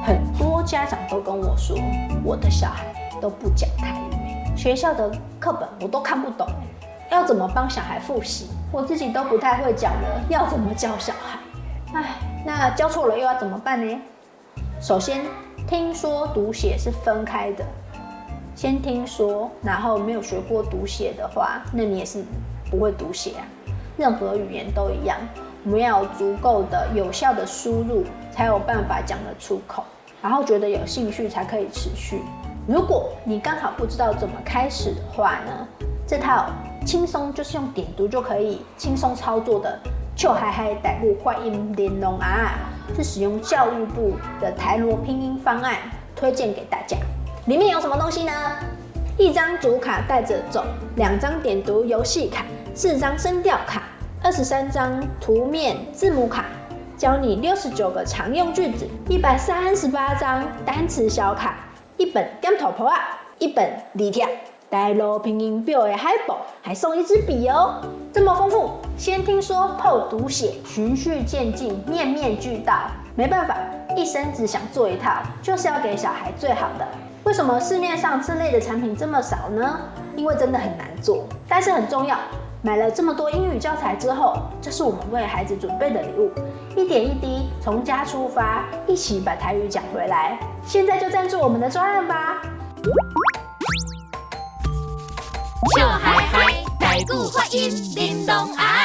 很多家长都跟我说，我的小孩都不讲台语，学校的课本我都看不懂，要怎么帮小孩复习？我自己都不太会讲了，要怎么教小孩？唉，那教错了又要怎么办呢？首先，听说读写是分开的，先听说，然后没有学过读写的话，那你也是不会读写啊。任何语言都一样，我们要有足够的有效的输入，才有办法讲得出口，然后觉得有兴趣才可以持续。如果你刚好不知道怎么开始的话呢，这套轻松就是用点读就可以轻松操作的笑嗨嗨台语发音连龙啊，是使用教育部的台罗拼音方案，推荐给大家。里面有什么东西呢？1张主卡带着走，2张点读游戏卡，4张声调卡，23张图面字母卡，教你69个常用句子，138张单词小卡，1本点图簿啊，1本字帖，台罗拼音表的海报，还送1支笔哦。这么丰富，先听说后读写，循序渐进，面面俱到。没办法，一生只想做一套，就是要给小孩最好的。为什么市面上这类的产品这么少呢？因为真的很难做，但是很重要。买了这么多英语教材之后，这是我们为孩子准备的礼物，一点一滴从家出发，一起把台语讲回来。现在就赞助我们的专案吧！笑嗨嗨，台语发音，叮咚啊！